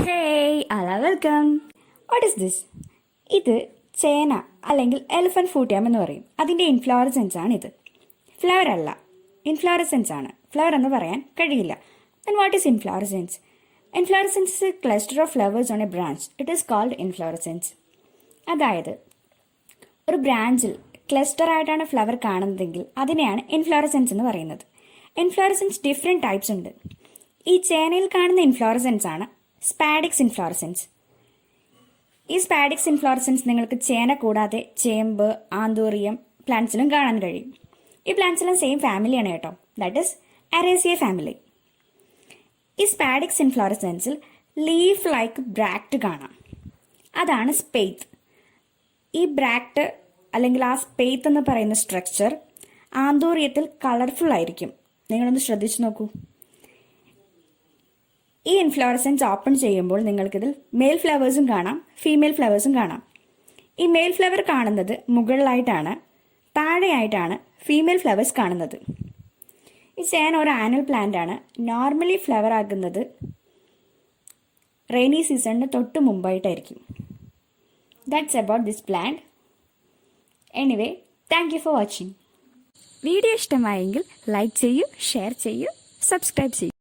Hey, alla welcome. What is this? ഇത് ചേന അല്ലെങ്കിൽ എലിഫന്റ് ഫ്രൂട്ട് യാം എന്ന് പറയും. അതിൻ്റെ ഇൻഫ്ലോറസൻസ് ആണ് ഇത്. ഫ്ലവർ അല്ല, ഇൻഫ്ലോറസൻസ് ആണ്. ഫ്ലവർ എന്ന് പറയാൻ കഴിയില്ല. Then what is inflorescence? Inflorescence is a cluster of flowers on a branch. It is called inflorescence. അതായത് ഒരു ബ്രാഞ്ചിൽ ക്ലസ്റ്റർ ആയിട്ടാണ് ഫ്ലവർ കാണുന്നതെങ്കിൽ അതിനെയാണ് ഇൻഫ്ലോറസൻസ് എന്ന് പറയുന്നത്. ഇൻഫ്ലോറസൻസ് ഡിഫറെൻറ്റ് ടൈപ്സ് ഉണ്ട്. ഈ ചേനയിൽ കാണുന്ന ഇൻഫ്ലോറസൻസ് ആണ് സ്പാഡിക്സ് ഇൻഫ്ലോറസൻസ്. ഈ സ്പാഡിക്സ് ഇൻഫ്ലോറസൻസ് നിങ്ങൾക്ക് ചേന കൂടാതെ ചേമ്പ്, ആന്തൂറിയം പ്ലാന്റ്സിലും കാണാൻ കഴിയും. ഈ പ്ലാന്റ്സിലും സെയിം ഫാമിലിയാണ് കേട്ടോ. That is Araceae family. ഈ സ്പാഡിക്സ് ഇൻഫ്ലോറസൻസിൽ ലീഫ് ലൈക്ക് ബ്രാക്ട് കാണാം. അതാണ് സ്പെയ്ത്ത്. ഈ ബ്രാക്ട് അല്ലെങ്കിൽ ആ സ്പെയ്ത്ത് എന്ന് പറയുന്ന സ്ട്രക്ചർ ആന്തൂറിയത്തിൽ കളർഫുൾ ആയിരിക്കും. നിങ്ങളൊന്ന് ശ്രദ്ധിച്ചു നോക്കൂ. ഈ ഇൻഫ്ലോറസൻസ് ഓപ്പൺ ചെയ്യുമ്പോൾ നിങ്ങൾക്കിതിൽ മെയിൽ ഫ്ലവേഴ്സും കാണാം, ഫീമെയിൽ ഫ്ലവേഴ്സും കാണാം. ഈ മെയിൽ ഫ്ലവർ കാണുന്നത് മുകളിലായിട്ടാണ്, താഴെയായിട്ടാണ് ഫീമെയിൽ ഫ്ലവേഴ്സ് കാണുന്നത്. ഈ ചേന ഒരു ആനുവൽ പ്ലാന്റ് ആണ്. നോർമലി ഫ്ലവർ ആകുന്നത് റെയിനി സീസണിന് തൊട്ട് മുമ്പായിട്ടായിരിക്കും. That's about this plant. Anyway, thank you for watching. Video ഇഷ്ടമായെങ്കിൽ ലൈക്ക് ചെയ്യൂ, ഷെയർ ചെയ്യൂ, സബ്സ്ക്രൈബ് ചെയ്യൂ.